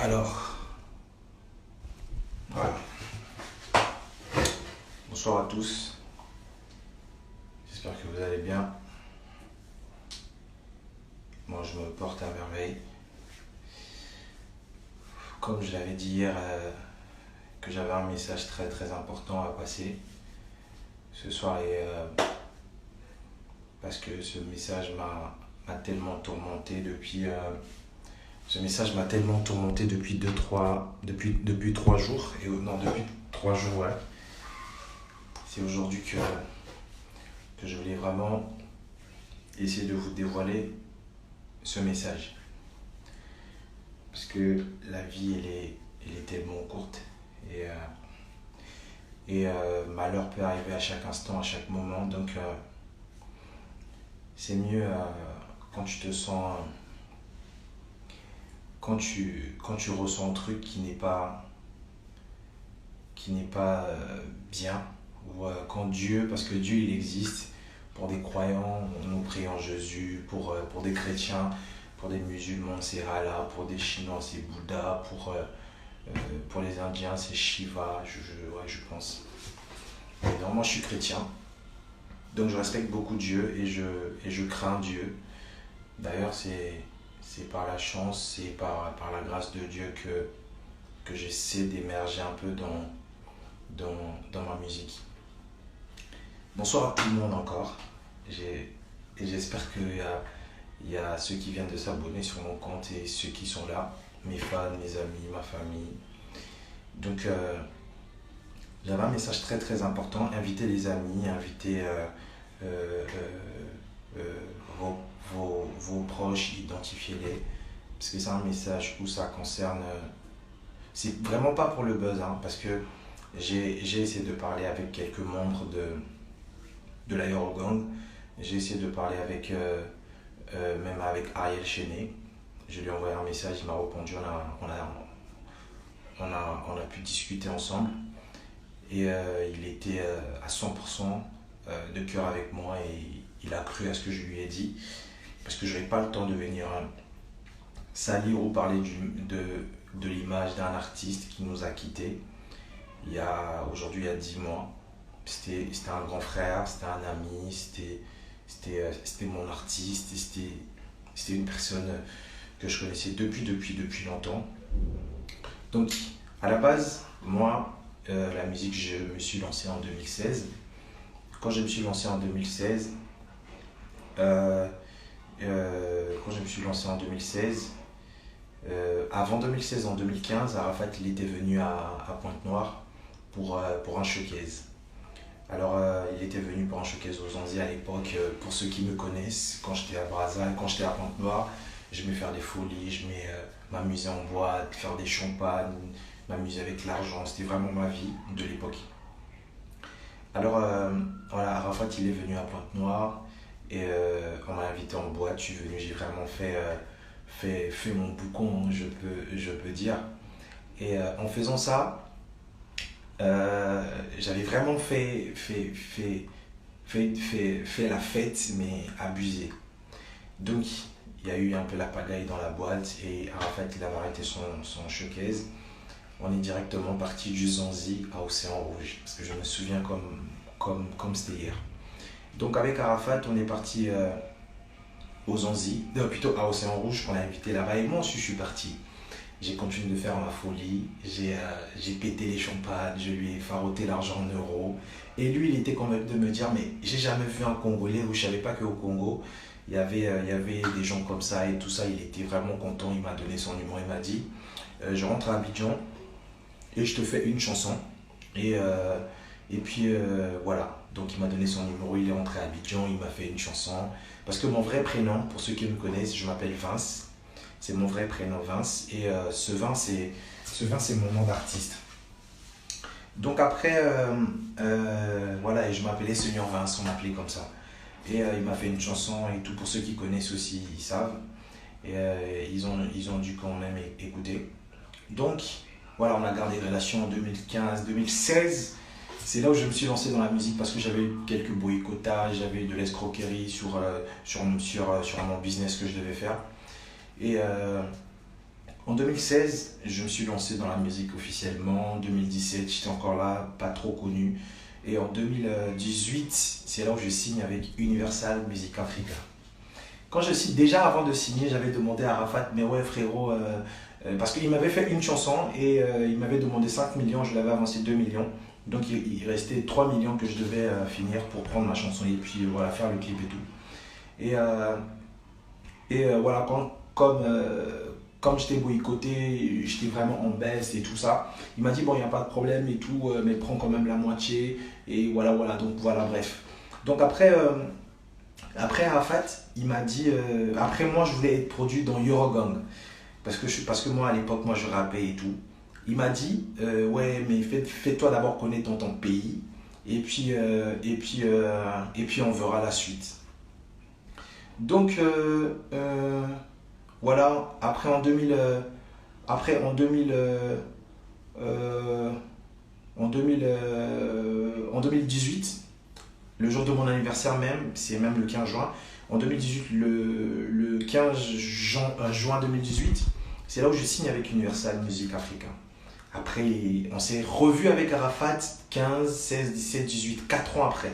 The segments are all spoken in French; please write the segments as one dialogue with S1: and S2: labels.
S1: Alors, voilà. Bonsoir à tous. J'espère que vous allez bien. Moi, je me porte à merveille. Comme je l'avais dit hier, que j'avais un message très très important à passer ce soir parce que ce message m'a tellement tourmenté depuis. Ce message m'a tellement tourmenté depuis 3 jours. Non, depuis 3 jours, ouais. C'est aujourd'hui que je voulais vraiment essayer de vous dévoiler ce message. Parce que la vie, elle est tellement courte. Et malheur peut arriver à chaque instant, à chaque moment. Donc, c'est mieux quand tu te sens... Quand tu ressens un truc qui n'est pas bien, ou quand Dieu, parce que Dieu il existe pour des croyants, nous prions en Jésus, pour des chrétiens, pour des musulmans c'est Allah, pour des Chinois c'est Bouddha, pour les Indiens c'est Shiva, je pense. Et donc moi je suis chrétien, donc je respecte beaucoup Dieu et je crains Dieu. D'ailleurs c'est par la chance, c'est par la grâce de Dieu que j'essaie d'émerger un peu dans ma musique. Bonsoir à tout le monde encore. Et j'espère qu'il y a ceux qui viennent de s'abonner sur mon compte et ceux qui sont là, mes fans, mes amis, ma famille. Donc j'avais un message très très important. Invitez les amis, invitez vos proches, identifiez-les. Parce que c'est un message où ça concerne... c'est vraiment pas pour le buzz, hein, parce que j'ai essayé de parler avec quelques membres de l'Aérogang. J'ai essayé de parler même avec Ariel Chenet. Je lui ai envoyé un message, il m'a répondu, on a pu discuter ensemble. Et il était à 100% de cœur avec moi et il a cru à ce que je lui ai dit. Parce que je n'avais pas le temps de venir salir ou parler de l'image d'un artiste qui nous a quittés aujourd'hui il y a 10 mois. C'était un grand frère, c'était un ami, c'était mon artiste, c'était une personne que je connaissais depuis longtemps. Donc à la base, moi, la musique, je me suis lancé en 2016. Quand je me suis lancé en 2016, avant 2016, en 2015, Arafat il était venu à Pointe-Noire pour un showcase. Alors il était venu pour un showcase aux Antilles à l'époque. Pour ceux qui me connaissent, quand j'étais à Brazza, quand j'étais à Pointe-Noire, j'aimais faire des folies, j'aimais m'amuser en boîte, faire des champagnes, m'amuser avec l'argent. C'était vraiment ma vie de l'époque. Alors voilà, Arafat il est venu à Pointe-Noire et on m'a invité en boîte. Je suis venu, j'ai vraiment fait mon boucan, je peux dire. Et en faisant ça, j'avais vraiment fait la fête, mais abusé. Donc, il y a eu un peu la pagaille dans la boîte et Arafat, il avait arrêté son showcase. On est directement parti du Zanzi à Océan Rouge, parce que je me souviens comme c'était hier. Donc, avec Arafat, on est parti aux Zanzi, plutôt à Océan Rouge, on a invité là-bas et moi aussi je suis parti. J'ai continué de faire ma folie, j'ai pété les champagnes, je lui ai faroté l'argent en euros. Et lui, il était convaincu de me dire, mais j'ai jamais vu un Congolais, ou je savais pas qu'au Congo, il y avait des gens comme ça et tout ça. Il était vraiment content, il m'a donné son numéro, il m'a dit, je rentre à Abidjan et je te fais une chanson. Et puis voilà, donc il m'a donné son numéro, il est rentré à Abidjan, il m'a fait une chanson. Parce que mon vrai prénom, pour ceux qui me connaissent, je m'appelle Vince. C'est mon vrai prénom, Vince. Et ce Vince, c'est mon nom d'artiste. Donc après, voilà, et je m'appelais Seigneur Vince, on m'appelait comme ça. Et il m'a fait une chanson et tout. Pour ceux qui connaissent aussi, ils savent. Et ils ont dû quand même écouter. Donc, voilà, on a gardé relation en 2015, 2016. C'est là où je me suis lancé dans la musique parce que j'avais eu quelques boycottages, j'avais eu de l'escroquerie sur mon business que je devais faire. Et En 2016, je me suis lancé dans la musique officiellement. En 2017, j'étais encore là, pas trop connu. Et en 2018, c'est là où je signe avec Universal Music Africa. Quand je signe, déjà avant de signer, j'avais demandé à Arafat, mais ouais frérot, parce qu'il m'avait fait une chanson et il m'avait demandé 5 millions, je l'avais avancé 2 millions. Donc il restait 3 millions que je devais finir pour prendre ma chanson et puis voilà, faire le clip et tout. Voilà, comme j'étais boycotté, j'étais vraiment en baisse et tout ça, il m'a dit bon, il n'y a pas de problème et tout, mais prends quand même la moitié. Et voilà, donc voilà, bref. Donc après Arafat, il m'a dit, après moi je voulais être produit dans Eurogang, parce que moi à l'époque, moi je rappais et tout. Il m'a dit, ouais, mais fais-toi d'abord connaître dans ton pays, et puis on verra la suite. Donc, voilà, après en 2018, le jour de mon anniversaire même, c'est même le 15 juin, en 2018, le 15 juin 2018, c'est là où je signe avec Universal Music Africa. Après, on s'est revu avec Arafat 15, 16, 17, 18, 4 ans après.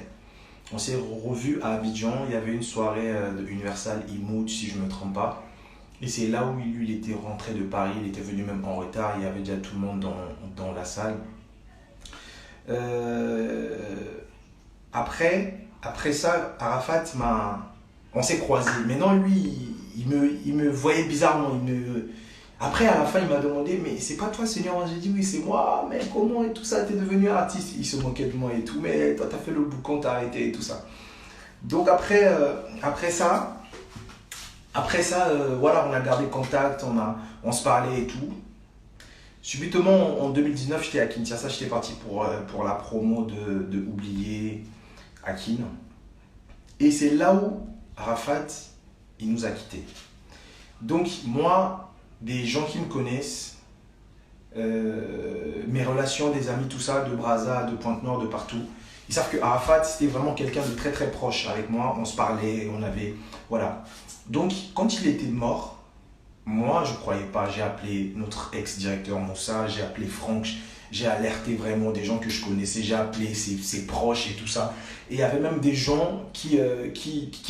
S1: On s'est revu à Abidjan, il y avait une soirée de Universal Imout, si je ne me trompe pas. Et c'est là où lui, il était rentré de Paris, il était venu même en retard, il y avait déjà tout le monde dans la salle. Après ça, Arafat on s'est croisés. Maintenant, lui, il me voyait bizarrement. Après, à la fin, il m'a demandé, mais c'est pas toi, Seigneur? J'ai dit, oui, c'est moi, mais comment et tout ça, t'es devenu artiste? Il se moquait de moi et tout, mais toi, t'as fait le boucan, t'as arrêté et tout ça. Donc après ça, voilà, on a gardé contact, on se parlait et tout. Subitement, en 2019, j'étais à Kinshasa, j'étais parti pour la promo de Oublié à Kin. Et c'est là où Arafat, il nous a quittés. Donc moi, des gens qui me connaissent, mes relations, des amis, tout ça, de Brazza, de Pointe-Noire, de partout, ils savent que Arafat, c'était vraiment quelqu'un de très très proche avec moi. On se parlait, on avait... Voilà. Donc, quand il était mort, moi, je ne croyais pas. J'ai appelé notre ex-directeur Moussa, j'ai appelé Franck, j'ai alerté vraiment des gens que je connaissais, j'ai appelé ses proches et tout ça. Et il y avait même des gens qui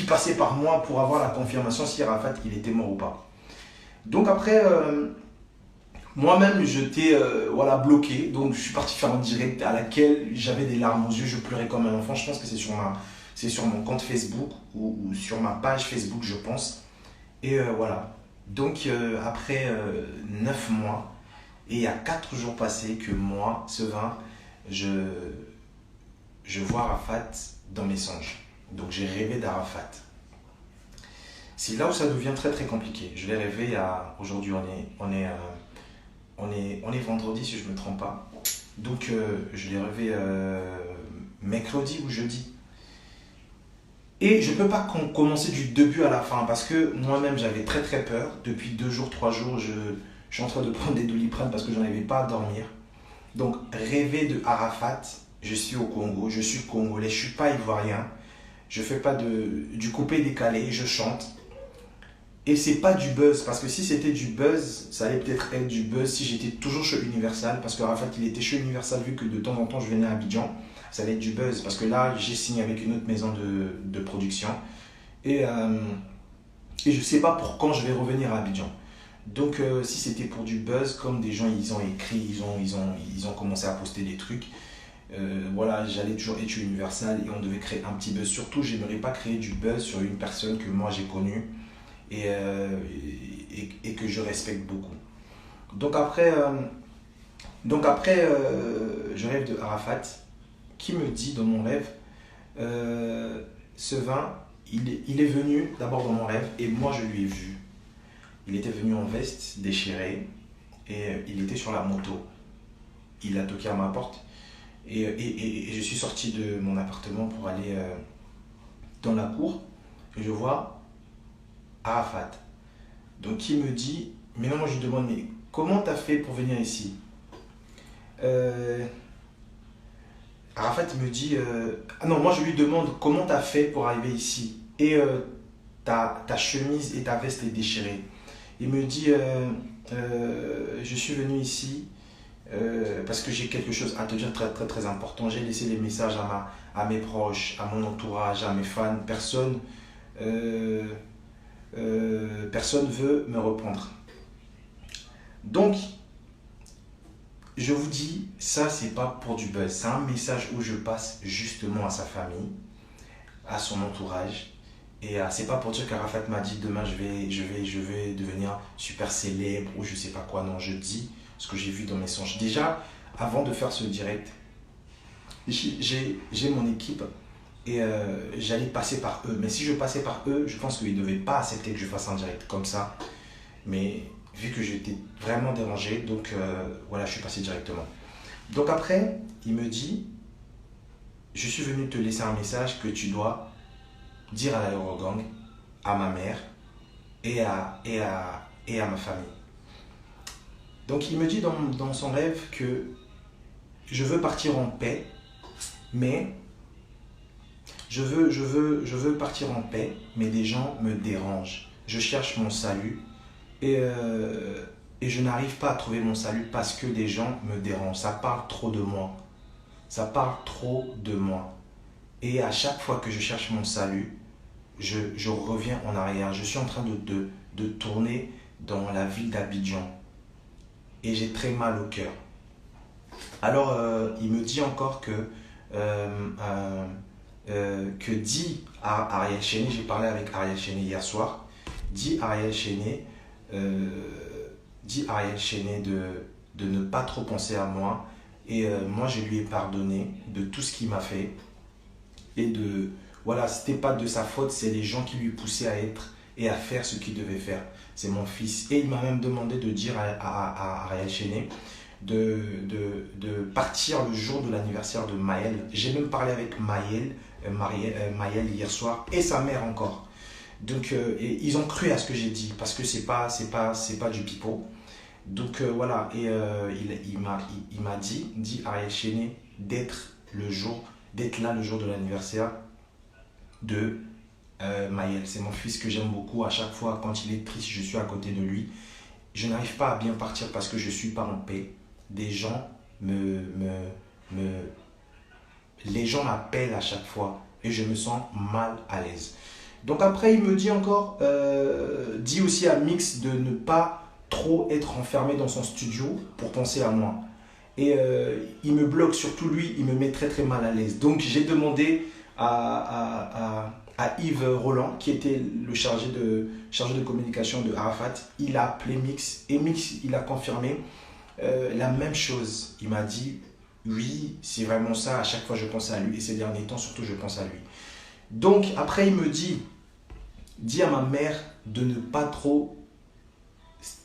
S1: passaient par moi pour avoir la confirmation si Arafat il était mort ou pas. Donc après, moi-même, j'étais voilà, bloqué. Donc je suis parti faire un direct à laquelle j'avais des larmes aux yeux, je pleurais comme un enfant. Je pense que c'est sur mon compte Facebook ou sur ma page Facebook, je pense. Et voilà. Donc après 9 mois, et il y a 4 jours passés que moi, Sevein, je vois Arafat dans mes songes. Donc j'ai rêvé d'Arafat. C'est là où ça devient très très compliqué. Je l'ai rêvé aujourd'hui, on est vendredi si je ne me trompe pas. Donc je l'ai rêvé mercredi ou jeudi. Et je ne peux pas commencer du début à la fin parce que moi-même j'avais très très peur. Depuis 2 jours, 3 jours, je suis en train de prendre des Doliprane parce que je n'arrivais pas à dormir. Donc rêver de Arafat, je suis au Congo, je suis congolais, je ne suis pas ivoirien. Je ne fais pas du coupé-décalé, je chante. Et c'est pas du buzz, parce que si c'était du buzz, ça allait peut-être être du buzz si j'étais toujours chez Universal, parce que Arafat il était chez Universal vu que de temps en temps je venais à Abidjan. Ça allait être du buzz parce que là j'ai signé avec une autre maison de production et je sais pas pour quand je vais revenir à Abidjan. Donc si c'était pour du buzz, comme des gens ils ont écrit, ils ont commencé à poster des trucs, voilà, j'allais toujours être chez Universal et on devait créer un petit buzz. Surtout j'aimerais pas créer du buzz sur une personne que moi j'ai connue et que je respecte beaucoup. Donc après je rêve de Arafat qui me dit dans mon rêve, Sevein, il est venu d'abord dans mon rêve et moi je lui ai vu. Il était venu en veste déchirée et il était sur la moto. Il a toqué à ma porte et je suis sorti de mon appartement pour aller dans la cour et je vois Arafat. Donc il me dit, mais non, moi je lui demande, mais comment t'as fait pour venir ici? Arafat me dit, ah non, moi je lui demande comment t'as fait pour arriver ici et ta chemise et ta veste est déchirée. Il me dit, je suis venu ici parce que j'ai quelque chose à te dire très très très important. J'ai laissé des messages à mes proches, à mon entourage, à mes fans. Euh, personne veut me reprendre. Donc, je vous dis, ça c'est pas pour du buzz. C'est un message où je passe justement à sa famille, à son entourage. Et c'est pas pour dire qu'Arafat m'a dit demain je vais devenir super célèbre ou je sais pas quoi. Non, je dis ce que j'ai vu dans mes songes. Déjà, avant de faire ce direct, j'ai mon équipe et j'allais passer par eux. Mais si je passais par eux, je pense qu'ils ne devaient pas accepter que je fasse un direct comme ça. Mais vu que j'étais vraiment dérangé, donc voilà, je suis passé directement. Donc après, il me dit, je suis venu te laisser un message que tu dois dire à l'Eurogang, à ma mère et à ma famille. Donc il me dit dans son rêve que je veux partir en paix, mais je veux partir en paix, mais des gens me dérangent. Je cherche mon salut et je n'arrive pas à trouver mon salut parce que des gens me dérangent. Ça parle trop de moi. Ça parle trop de moi. Et à chaque fois que je cherche mon salut, je reviens en arrière. Je suis en train de tourner dans la ville d'Abidjan. Et j'ai très mal au cœur. Alors, il me dit encore que dit à Ariel Chéné, j'ai parlé avec Ariel Chéné hier soir, dit Ariel Chéné de ne pas trop penser à moi. Et moi, je lui ai pardonné de tout ce qu'il m'a fait. Et voilà, c'était pas de sa faute, c'est les gens qui lui poussaient à être et à faire ce qu'il devait faire. C'est mon fils. Et il m'a même demandé de dire à Ariel Chéné de partir le jour de l'anniversaire de Maël. J'ai même parlé avec Maël hier soir et sa mère encore. Donc, et ils ont cru à ce que j'ai dit parce que c'est pas du pipeau. Donc voilà, et il m'a dit Ariel Chéné d'être là le jour de l'anniversaire de Maël. C'est mon fils que j'aime beaucoup. À chaque fois, quand il est triste, je suis à côté de lui. Je n'arrive pas à bien partir parce que je ne suis pas en paix. Des gens les gens m'appellent à chaque fois et je me sens mal à l'aise. Donc après, il me dit encore, dit aussi à Mix de ne pas trop être enfermé dans son studio pour penser à moi. Et il me bloque, surtout lui, il me met très très mal à l'aise. Donc j'ai demandé à Yves Roland, qui était le chargé de communication de Arafat. Il a appelé Mix et Mix, il a confirmé la même chose. Il m'a dit, oui, c'est vraiment ça, à chaque fois je pense à lui. Et ces derniers temps, surtout, je pense à lui. Donc après, il me dit à ma mère de ne pas trop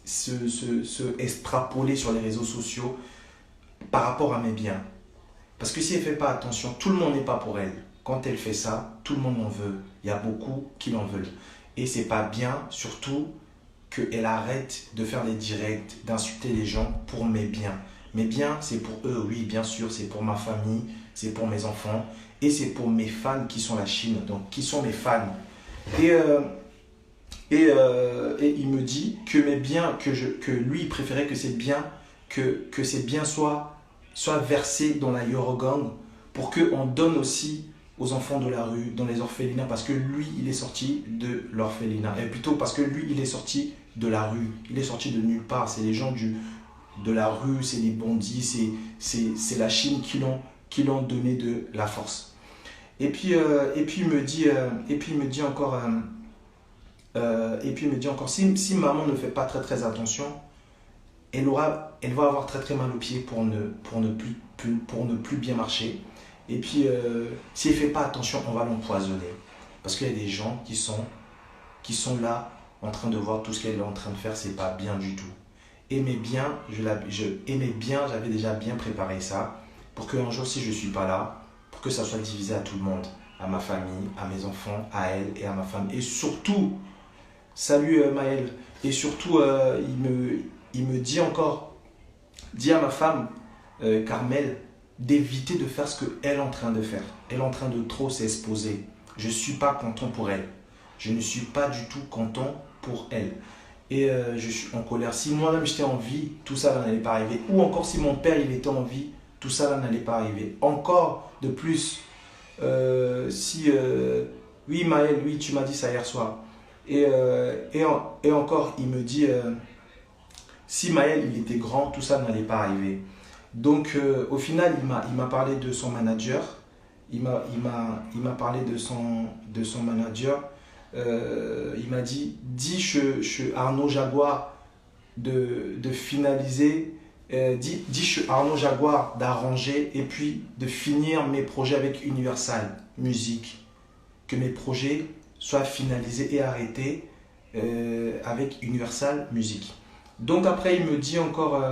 S1: se extrapoler sur les réseaux sociaux par rapport à mes biens. Parce que si elle ne fait pas attention, tout le monde n'est pas pour elle. Quand elle fait ça, tout le monde en veut. Il y a beaucoup qui l'en veulent. Et c'est pas bien, surtout, qu'elle arrête de faire des directs, d'insulter les gens pour mes biens. Mes biens, c'est pour eux, oui, bien sûr, c'est pour ma famille, c'est pour mes enfants, et c'est pour mes fans qui sont la Chine, donc qui sont mes fans. Et il me dit que mes biens, que lui, il préférait que ces biens soient versés dans la Eurogang pour qu'on donne aussi aux enfants de la rue, dans les orphelinats, parce que lui, il est sorti de l'orphelinat. Et plutôt parce que lui, il est sorti de la rue. Il est sorti de nulle part. C'est les gens de la rue, c'est les bandits, c'est la Chine qui l'ont donné de la force. Et puis il me dit encore, si maman ne fait pas très très attention, elle va avoir très très mal aux pieds pour ne plus bien marcher. Et puis, si elle ne fait pas attention, on va l'empoisonner. Parce qu'il y a des gens qui sont là en train de voir tout ce qu'elle est en train de faire, c'est pas bien du tout. J'avais déjà bien préparé ça pour qu'un jour, si je ne suis pas là, pour que ça soit divisé à tout le monde, à ma famille, à mes enfants, à elle et à ma femme. Et surtout, salut Maël, et surtout, il me dit encore, dis à ma femme, Carmel, d'éviter de faire ce qu'elle est en train de faire. Elle est en train de trop s'exposer. Je ne suis pas content pour elle. Je ne suis pas du tout content pour elle. et je suis en colère. Si moi-même j'étais en vie, tout ça là n'allait pas arriver. Ou encore si mon père il était en vie, tout ça là n'allait pas arriver. Encore de plus, si... oui Maël, oui tu m'as dit ça hier soir. Et encore il me dit, si Maël il était grand, tout ça n'allait pas arriver. Donc au final il m'a parlé de son manager. Il m'a parlé de son manager. Il m'a dit, dis chez Arnaud Jaguar de finaliser, dis chez Arnaud Jaguar d'arranger et puis de finir mes projets avec Universal Music. Que mes projets soient finalisés et arrêtés avec Universal Music. Donc après il me dit encore,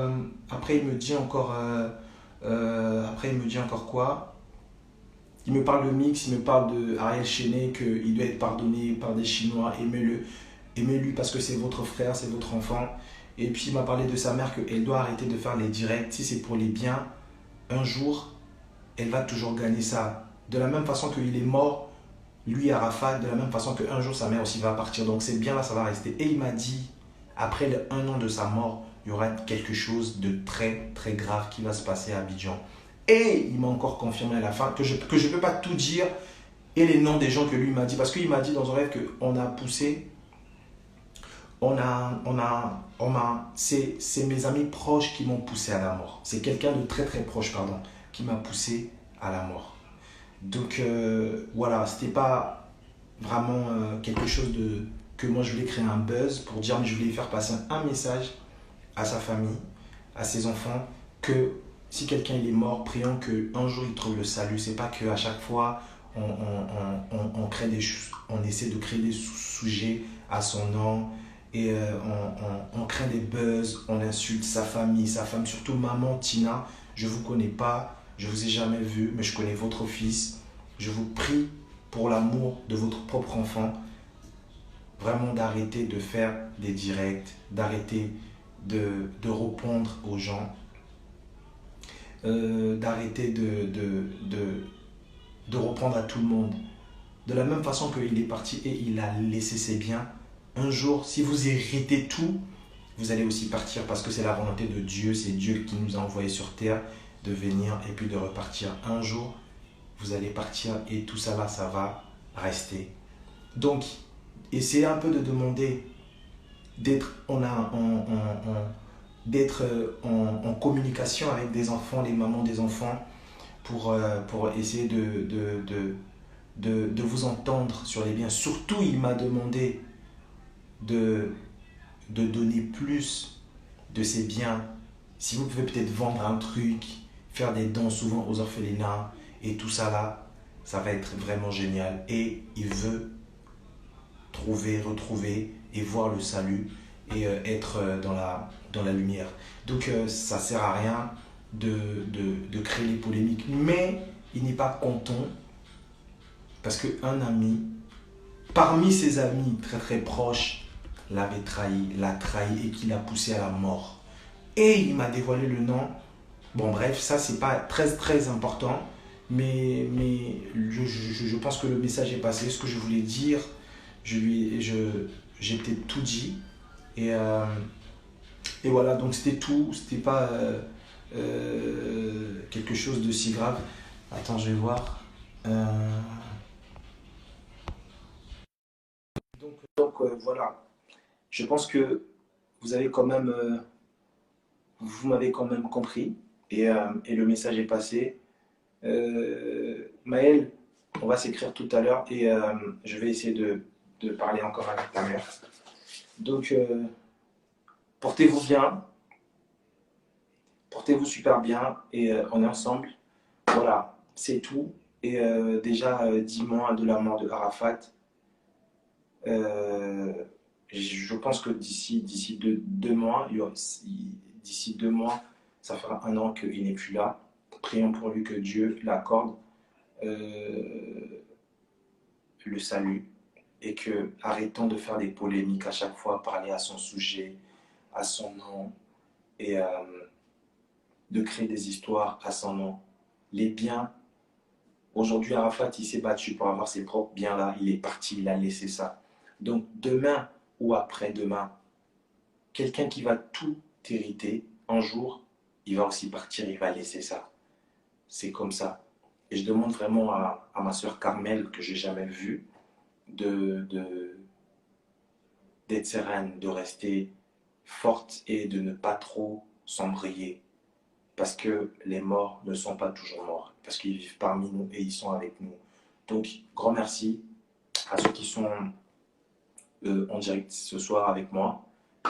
S1: après il me dit encore quoi? Il me parle de Mix, il me parle de Ariel Chenet, qu'il doit être pardonné par des Chinois, aimez-le, aimez-lui parce que c'est votre frère, c'est votre enfant. Et puis il m'a parlé de sa mère qu'elle doit arrêter de faire les directs. Si c'est pour les biens, un jour, elle va toujours gagner ça. De la même façon qu'il est mort, lui Arafat, de la même façon qu'un jour sa mère aussi va partir. Donc c'est bien là, ça va rester. Et il m'a dit, après le 1 an de sa mort, il y aura quelque chose de très très grave qui va se passer à Abidjan. Et il m'a encore confirmé à la fin que je ne peux pas tout dire et les noms des gens que lui m'a dit. Parce qu'il m'a dit dans un rêve qu'on a poussé, c'est mes amis proches qui m'ont poussé à la mort. C'est quelqu'un de très très proche, pardon, qui m'a poussé à la mort. Donc voilà, c'était pas vraiment quelque chose que moi je voulais créer un buzz pour dire, mais je voulais faire passer un message à sa famille, à ses enfants, que si quelqu'un il est mort, prions qu'un jour il trouve le salut. C'est pas qu'à chaque fois on crée on essaie de créer des sujets à son nom et on crée des buzz, on insulte sa famille, sa femme, surtout maman Tina. Je vous connais pas, je vous ai jamais vu, mais je connais votre fils. Je vous prie pour l'amour de votre propre enfant, vraiment d'arrêter de faire des directs, d'arrêter de répondre aux gens, d'arrêter de reprendre à tout le monde. De la même façon qu'il est parti et il a laissé ses biens, un jour, si vous héritez tout, vous allez aussi partir parce que c'est la volonté de Dieu, c'est Dieu qui nous a envoyés sur terre de venir et puis de repartir. Un jour, vous allez partir et tout ça là, ça va rester. Donc, essayez un peu de demander d'être en communication avec des enfants, les mamans des enfants, pour essayer de vous entendre sur les biens. Surtout, il m'a demandé de donner plus de ses biens. Si vous pouvez peut-être vendre un truc, faire des dons souvent aux orphelinats et tout ça là, ça va être vraiment génial. Et il veut retrouver et voir le salut et être dans la lumière. Donc ça sert à rien de créer les polémiques. Mais il n'est pas content parce qu'un ami, parmi ses amis très très proches, l'a trahi et qui l'a poussé à la mort. Et il m'a dévoilé le nom. Bon bref, ça c'est pas très très important, mais je pense que le message est passé. Ce que je voulais dire, j'ai peut-être tout dit. Et voilà, donc c'était tout. C'était pas quelque chose de si grave. Attends, je vais voir. Donc voilà, je pense que vous avez quand même, vous m'avez quand même compris et le message est passé. Maël, on va s'écrire tout à l'heure et je vais essayer de parler encore avec ta mère. Donc, portez-vous bien, portez-vous super bien et on est ensemble. Voilà, c'est tout. Et déjà 10 mois de la mort de Arafat. Je pense que d'ici deux mois, d'ici 2 mois, ça fera 1 an qu'il n'est plus là. Prions pour lui que Dieu l'accorde le salut et que arrêtons de faire des polémiques à chaque fois, parler à son sujet, à son nom et de créer des histoires à son nom. Les biens, aujourd'hui Arafat il s'est battu pour avoir ses propres biens là, il est parti, il a laissé ça. Donc demain ou après-demain, quelqu'un qui va tout hériter, un jour, il va aussi partir, il va laisser ça. C'est comme ça. Et je demande vraiment à ma soeur Carmel, que j'ai jamais vue, de, d'être sereine, de rester forte et de ne pas trop s'embrayer. Parce que les morts ne sont pas toujours morts, parce qu'ils vivent parmi nous et ils sont avec nous. Donc, grand merci à ceux qui sont en direct ce soir avec moi.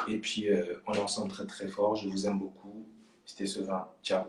S1: Et puis, on est ensemble très très fort. Je vous aime beaucoup. C'était Sevin. Ciao.